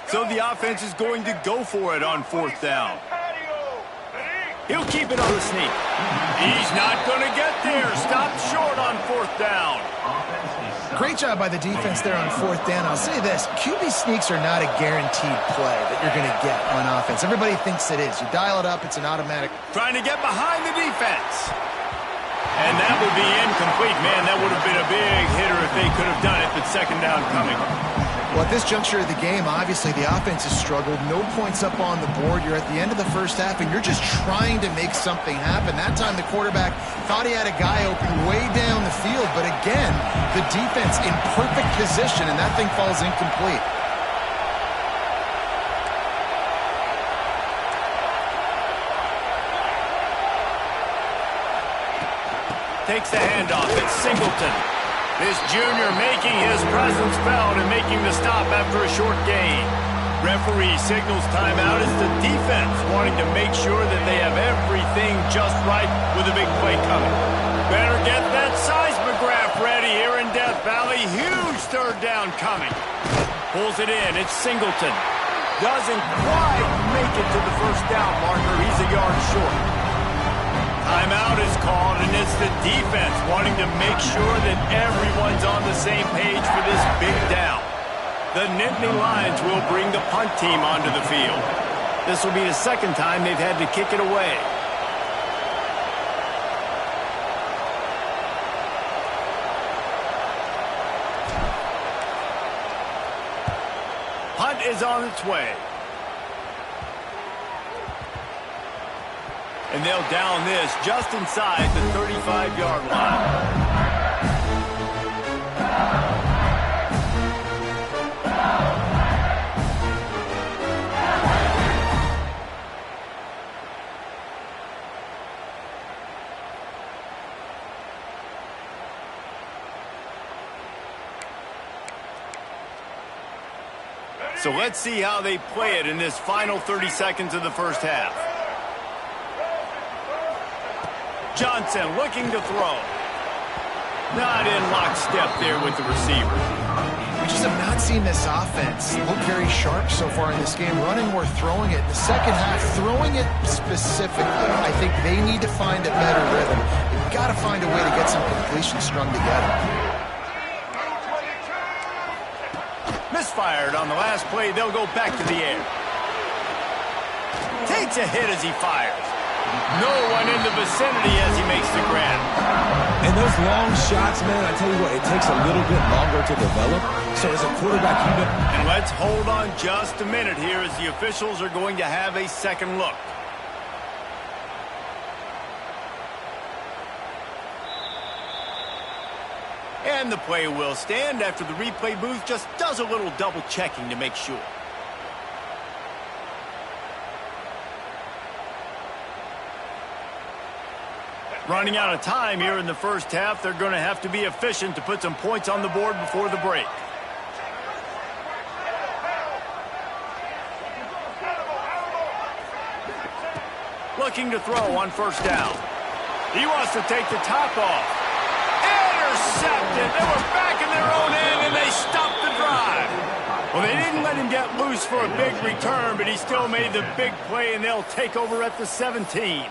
So the offense is going to go for it on 4th down. He'll keep it on the sneak. He's not going to get there. Stopped short on 4th down. Great job by the defense there on 4th down. I'll say this, QB sneaks are not a guaranteed play that you're going to get on offense. Everybody thinks it is. You dial it up, it's an automatic. Trying to get behind the defense. And that would be incomplete. Man, that would have been a big hitter if they could have done it, but 2nd down coming. Well, at this juncture of the game, obviously the offense has struggled. No points up on the board. You're at the end of the first half, and you're just trying to make something happen. That time the quarterback thought he had a guy open way down the field, but again, the defense in perfect position, and that thing falls incomplete. Takes the handoff. It's Singleton. This junior making his presence felt and making the stop after a short gain. Referee signals timeout as the defense wanting to make sure that they have everything just right with a big play coming. Better get that seismograph ready here in Death Valley. Huge third down coming. Pulls it in. It's Singleton. Doesn't quite make it to the first down marker. He's a yard short. Timeout is called, and it's the defense wanting to make sure that everyone's on the same page for this big down. The Nittany Lions will bring the punt team onto the field. This will be the second time they've had to kick it away. Punt is on its way. And they'll down this just inside the 35-yard line. So let's see how they play it in this final 30 seconds of the first half. Johnson looking to throw. Not in lockstep there with the receiver. We just have not seen this offense look very sharp so far in this game, running or throwing it. In the second half, throwing it specifically, I think they need to find a better rhythm. They've got to find a way to get some completions strung together. Misfired on the last play. They'll go back to the air. Takes a hit as he fires. No one in the vicinity as he makes the grab. And those long shots, man, I tell you what, it takes a little bit longer to develop. So as a quarterback, you know. And let's hold on just a minute here as the officials are going to have a second look. And the play will stand after the replay booth just does a little double checking to make sure. Running out of time here in the first half, they're going to have to be efficient to put some points on the board before the break. Looking to throw on first down. He wants to take the top off. Intercepted. They were back in their own end, and they stopped the drive. Well, they didn't let him get loose for a big return, but he still made the big play, and they'll take over at the 17.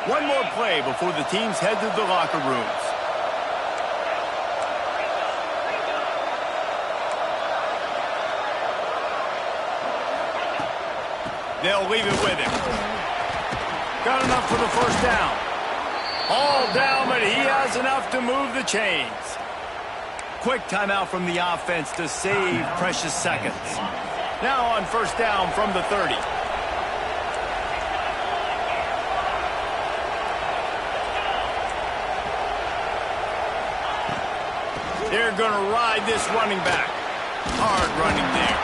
One more play before the teams head to the locker rooms. They'll leave it with him. Got enough for the first down. All down, but he has enough to move the chains. Quick timeout from the offense to save precious seconds. Now on first down from the 30. They're going to ride this running back. Hard running there.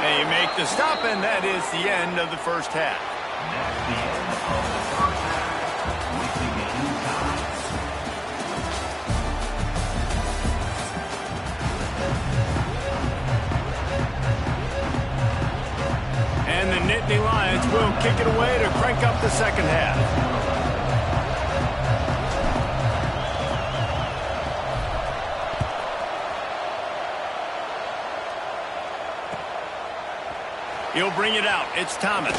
They make the stop, and that is the end of the first half. That's the end of the first half. Wasting any time. And the Nittany Lions will kick it away to crank up the second half. He'll bring it out. It's Thomas.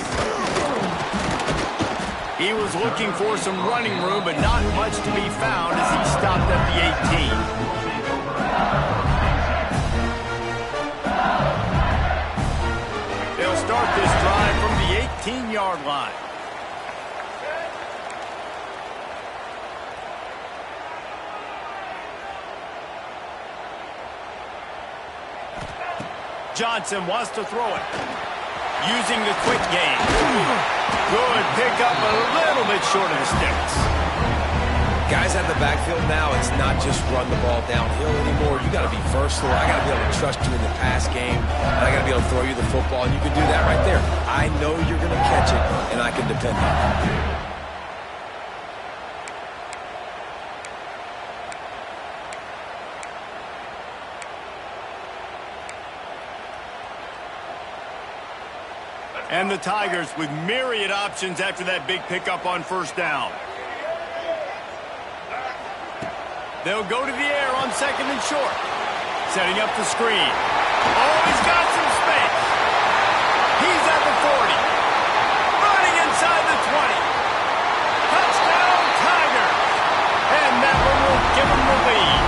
He was looking for some running room, but not much to be found as he stopped at the 18. They'll start this drive from the 18-yard line. Johnson wants to throw it. Using the quick game. Good pickup, a little bit short of the sticks. Guys out of the backfield now, it's not just run the ball downhill anymore. You got to be versatile. I got to be able to trust you in the pass game, and I got to be able to throw you the football, and you can do that right there. I know you're going to catch it, and I can depend on it. And the Tigers with myriad options after that big pickup on first down. They'll go to the air on second and short. Setting up the screen. Oh, he's got some space. He's at the 40. Running inside the 20. Touchdown, Tigers. And that one will give them the lead.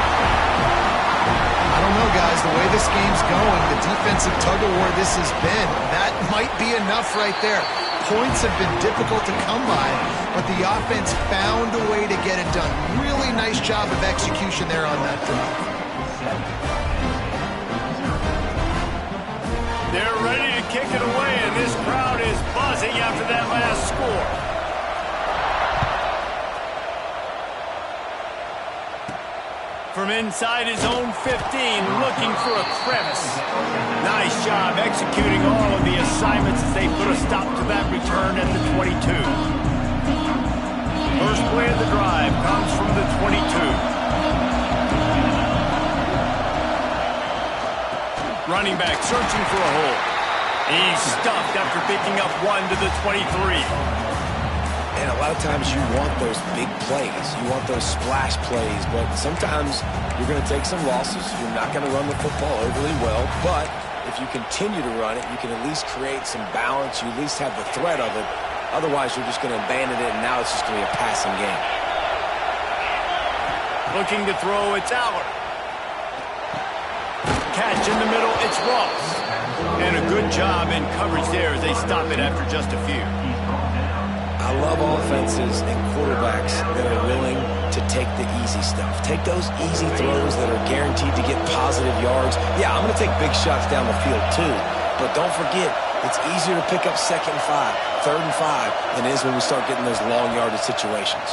I don't know, guys. The way this game's going, the defensive tug-of-war this has been, that might be enough right there. Points have been difficult to come by, but the offense found a way to get it done. Really nice job of execution there on that drive. They're ready to kick it away, and this crowd is buzzing after that last score. From inside his own 15, looking for a crevice. Nice job executing all of the assignments as they put a stop to that return at the 22. First play of the drive comes from the 22. Running back searching for a hole. He's stuffed after picking up one to the 23. And a lot of times you want those big plays. You want those splash plays, but sometimes you're going to take some losses. You're not going to run the football overly well, but if you continue to run it, you can at least create some balance. You at least have the threat of it. Otherwise, you're just going to abandon it, and now it's just going to be a passing game. Looking to throw, it's Allard. Catch in the middle, it's Ross. And a good job in coverage there as they stop it after just a few. I love offenses and quarterbacks that are willing to take the easy stuff. Take those easy throws that are guaranteed to get positive yards. Yeah, I'm going to take big shots down the field too, but don't forget, it's easier to pick up 2nd and 5, 3rd and 5 than it is when we start getting those long yardage situations.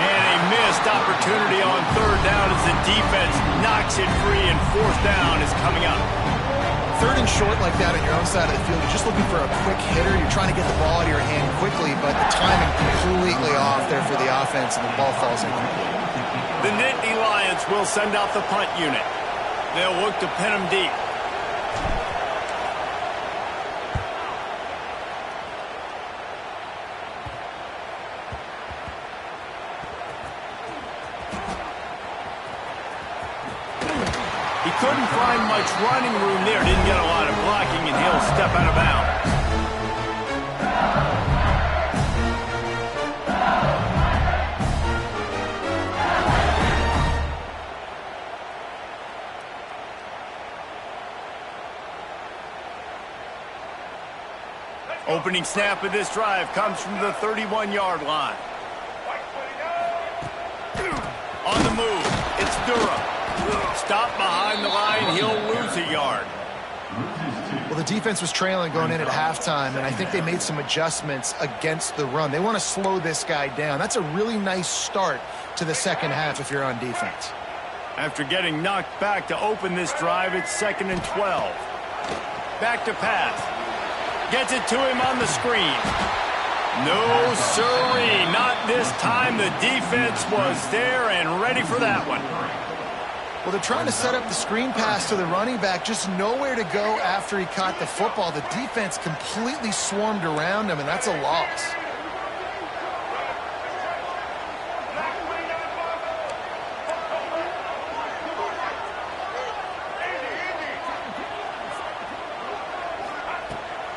And a missed opportunity on 3rd down as the defense knocks it free, and 4th down is coming up. 3rd and short like that on your own side of the field, you're just looking for a quick hitter. You're trying to get the ball out of your hand quickly, but the timing completely off there for the offense, and the ball falls incomplete. The Nittany Lions will send out the punt unit. They'll look to pin them deep. He couldn't find much running room there. Didn't get a lot of blocking, and he'll step out of bounds. Opening snap of this drive comes from the 31-yard line. On the move, it's Durham. Stop behind the line, he'll lose a yard. Well, the defense was trailing going in at halftime, and I think they made some adjustments against the run. They want to slow this guy down. That's a really nice start to the second half if you're on defense. After getting knocked back to open this drive, it's 2nd and 12. Back to pass. Gets it to him on the screen. No, sirree, not this time. The defense was there and ready for that one. Well, they're trying to set up the screen pass to the running back, just nowhere to go after he caught the football. The defense completely swarmed around him, and that's a loss.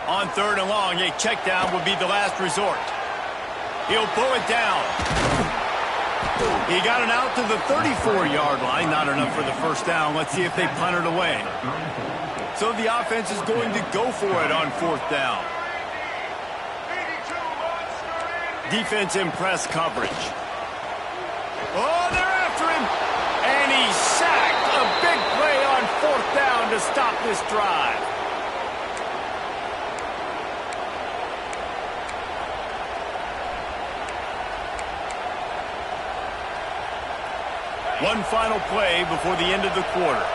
On 3rd and long, a check down would be the last resort. He'll pull it down. He got it out to the 34-yard line. Not enough for the first down. Let's see if they punt it away. So the offense is going to go for it on 4th down. Defense in press coverage. Oh, they're after him. And he's sacked. A big play on 4th down to stop this drive. One final play before the end of the quarter.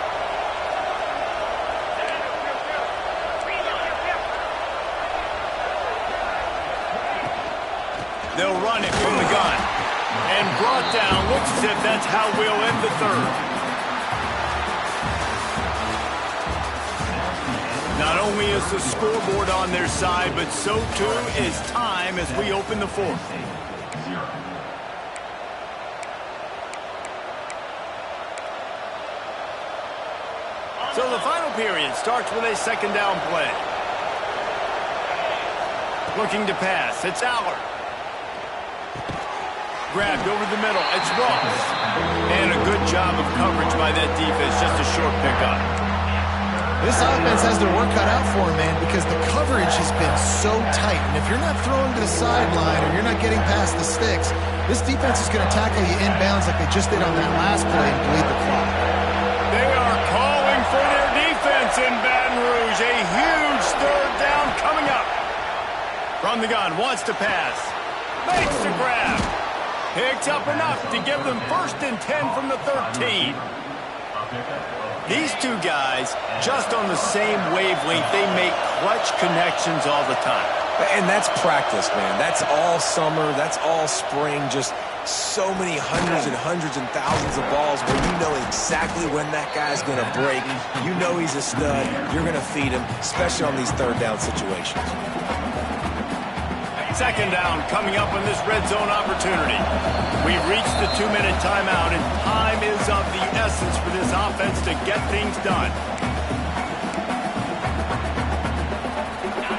They'll run it from the gun. And brought down. Looks as if that's how we'll end the third. Not only is the scoreboard on their side, but so too is time as we open the fourth. So the final period starts with a second down play. Looking to pass. It's Allard. Grabbed over the middle. It's Ross. And a good job of coverage by that defense. Just a short pickup. This offense has their work cut out for them, man, because the coverage has been so tight. And if you're not throwing to the sideline or you're not getting past the sticks, this defense is going to tackle you inbounds like they just did on that last play and bleed the clock. They are calling for their defense in Baton Rouge. A huge third down coming up. From the gun, wants to pass. Makes the grab. Picks up enough to give them 1st and 10 from the 13. These two guys, just on the same wavelength, they make clutch connections all the time. And that's practice, man. That's all summer. That's all spring. Just so many hundreds and hundreds and thousands of balls where you know exactly when that guy's going to break. You know he's a stud. You're going to feed him, especially on these third down situations. Second down coming up on this red zone opportunity. We've reached the 2-minute timeout, and time is of the essence for this offense to get things done.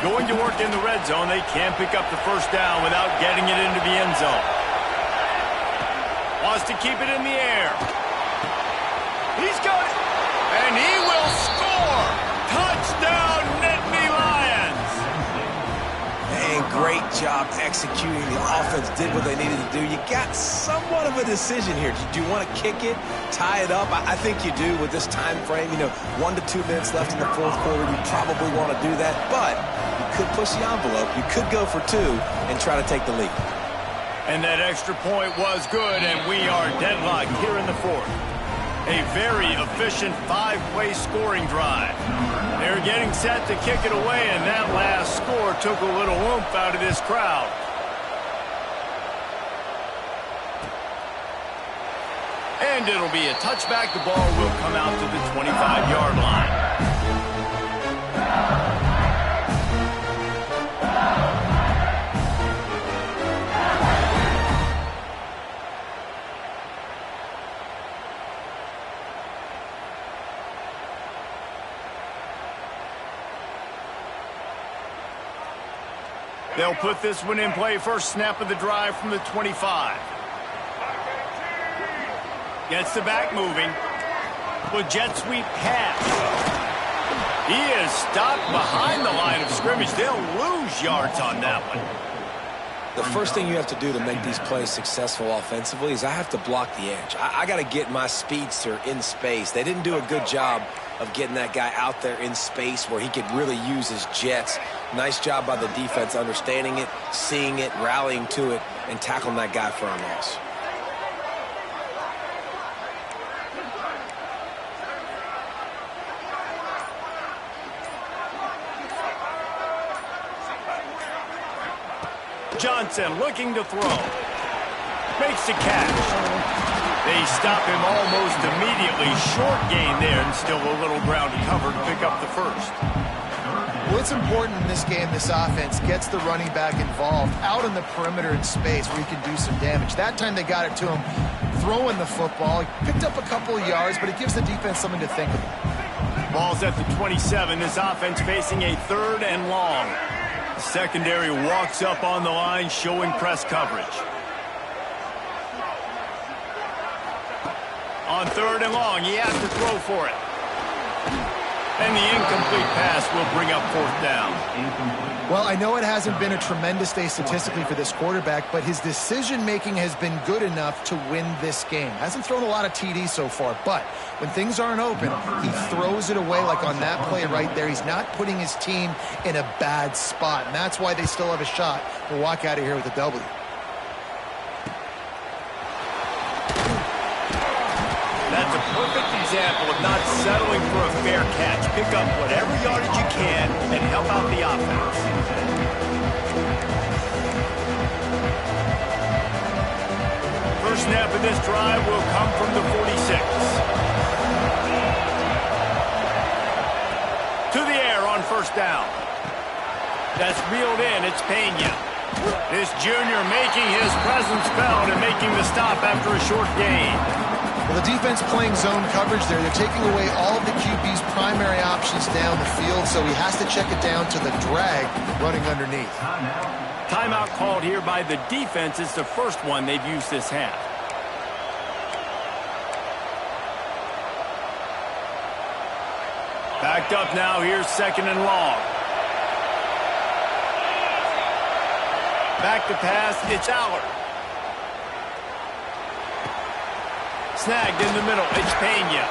Going to work in the red zone, they can't pick up the first down without getting it into the end zone. Wants to keep it in the air. He's got it, and he will score! Touchdown, Nittany Lions! And great job executing. The offense did what they needed to do. You got somewhat of a decision here. Do you want to kick it, tie it up? I think you do with this time frame. You know, 1 to 2 minutes left in the fourth quarter. You probably want to do that, but you could push the envelope. You could go for 2 and try to take the lead. And that extra point was good, and we are deadlocked here in the fourth. A very efficient 5-play scoring drive. They're getting set to kick it away, and that last score took a little oomph out of this crowd. And it'll be a touchback. The ball will come out to the 25-yard line. They'll put this one in play. First snap of the drive from the 25. Gets the back moving. With jet sweep pass. He is stopped behind the line of scrimmage. They'll lose yards on that one. The first thing you have to do to make these plays successful offensively is I have to block the edge. I got to get my speedster in space. They didn't do a good job of getting that guy out there in space where he could really use his jets. Nice job by the defense understanding it, seeing it, rallying to it, and tackling that guy for a loss. Johnson looking to throw. Makes the catch. They stop him almost immediately. Short gain there, and still a little ground to cover to pick up the first. Well, it's important in this game this offense gets the running back involved out on the perimeter in space where he can do some damage. That time they got it to him throwing the football. He picked up a couple of yards, but it gives the defense something to think about. Ball's at the 27. This offense facing a 3rd and long. The secondary walks up on the line, showing press coverage. On 3rd and long, he has to throw for it. And the incomplete pass will bring up 4th down. Well, I know it hasn't been a tremendous day statistically for this quarterback, but his decision-making has been good enough to win this game. Hasn't thrown a lot of TDs so far, but when things aren't open, he throws it away like on that play right there. He's not putting his team in a bad spot, and that's why they still have a shot to walk out of here with a W. That's a perfect example of not settling for a fair catch. Pick up whatever yardage you can and help out the offense. First snap of this drive will come from the 46. To the air on first down. That's reeled in. It's Pena. This junior making his presence felt and making the stop after a short gain. Well, the defense playing zone coverage there. They're taking away all of the QB's primary options down the field, so he has to check it down to the drag running underneath. Timeout called here by the defense. It's the first one they've used this half. Backed up now. Here's second and long. Back to pass. It's Allard. Snagged in the middle. It's Pena.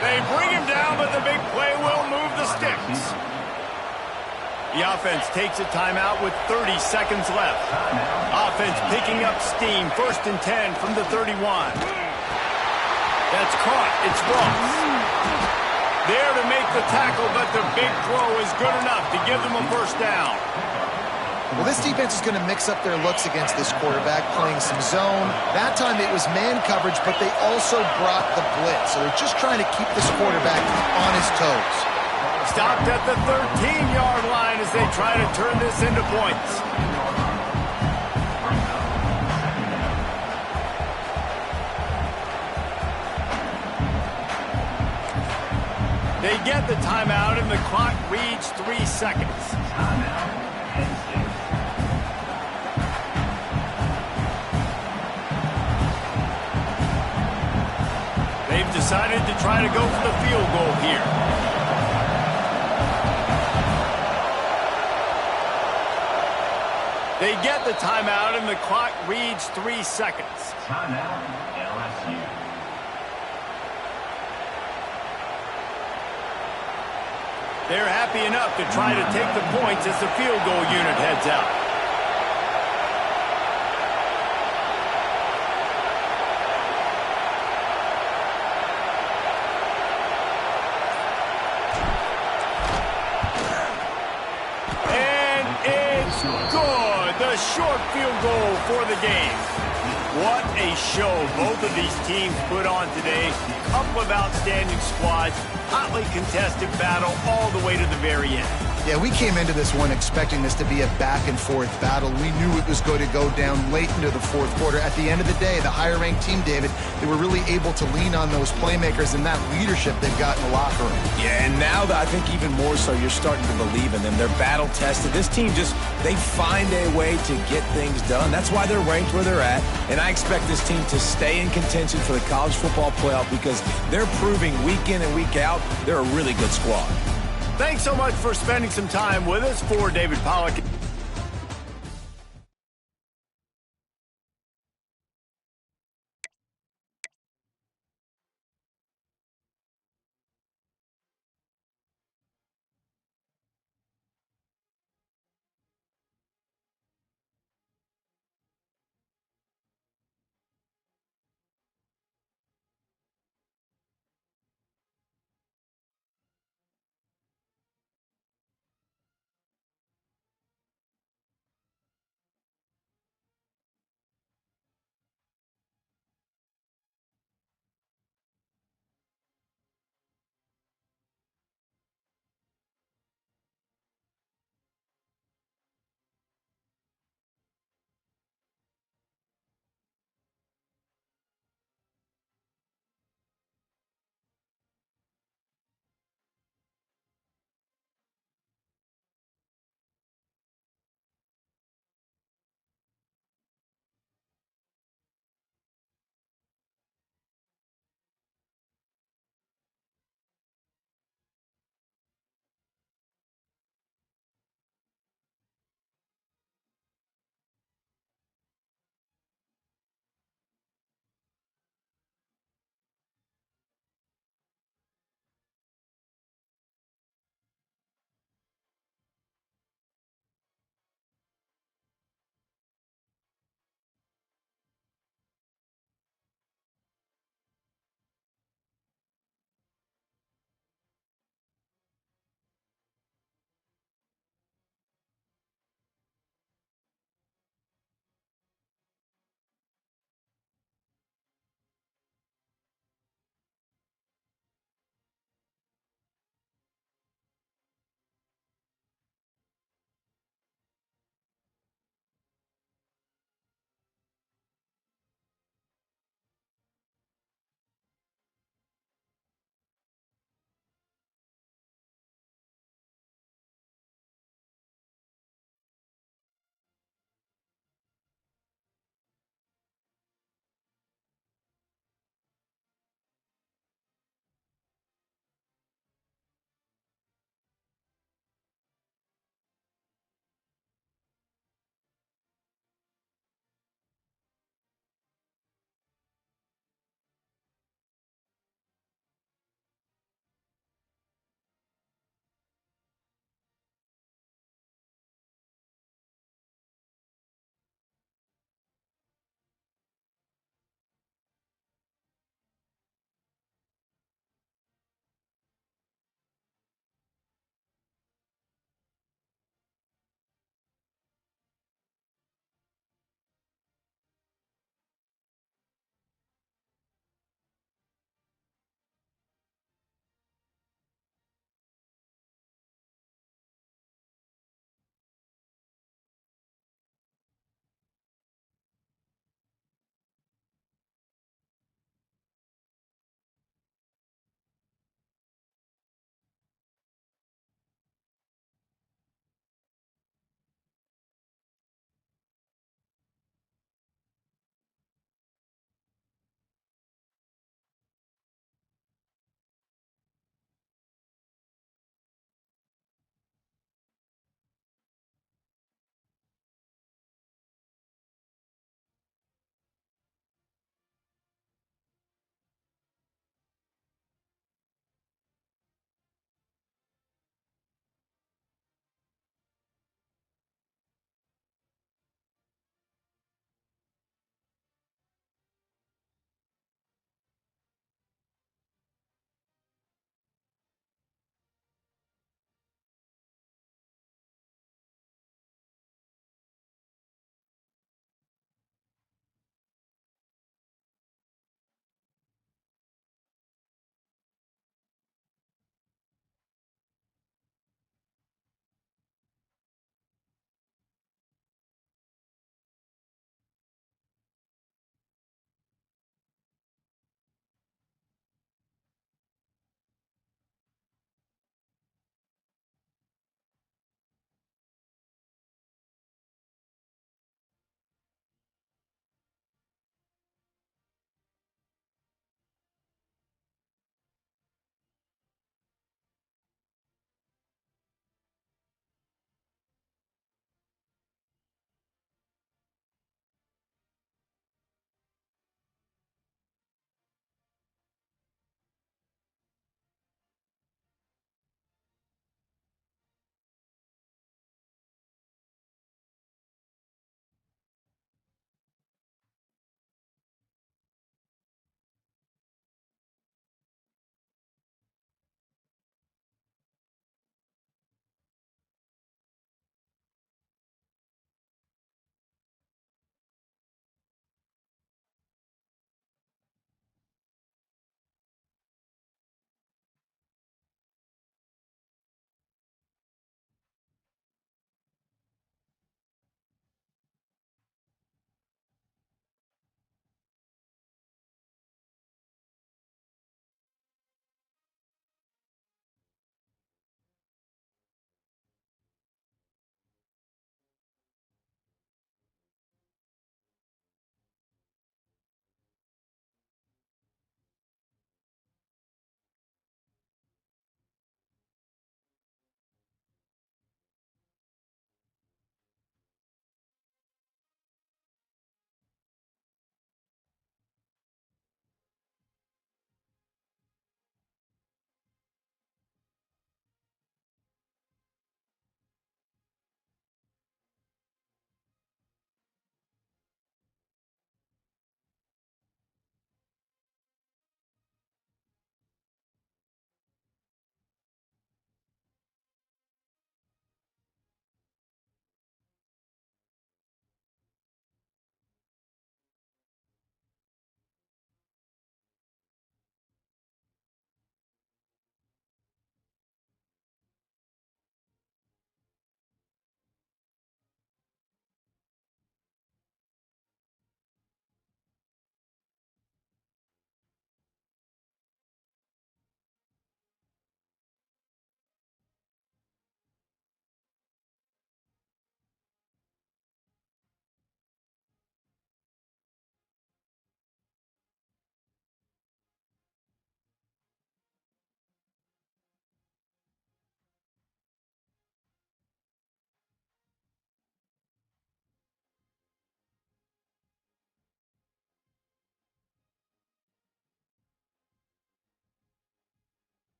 They bring him down, but the big play will move the sticks. The offense takes a timeout with 30 seconds left. Offense picking up steam. First and 10 from the 31. That's caught. It's Ross. There to make the tackle, but the big throw is good enough to give them a first down. Well, this defense is going to mix up their looks against this quarterback, playing some zone. That time it was man coverage, but they also brought the blitz. So they're just trying to keep this quarterback on his toes. Stopped at the 13-yard line as they try to turn this into points. They get the timeout, and the clock reads 3 seconds. They've decided to try to go for the field goal here. They get the timeout, and the clock reads 3 seconds. Timeout, LSU. They're happy enough to try to take the points as the field goal unit heads out. And it's good. The short field goal for the game. What a show both of these teams put on today. A couple of outstanding squads. Hotly contested battle all the way to the very end. Yeah, we came into this one expecting this to be a back-and-forth battle. We knew it was going to go down late into the fourth quarter. At the end of the day, the higher-ranked team, David, they were really able to lean on those playmakers and that leadership they've got in the locker room. Yeah, and now I think even more so, you're starting to believe in them. They're battle-tested. This team they find a way to get things done. That's why they're ranked where they're at. And I expect this team to stay in contention for the college football playoff because they're proving week in and week out they're a really good squad. Thanks so much for spending some time with us. For David Pollack.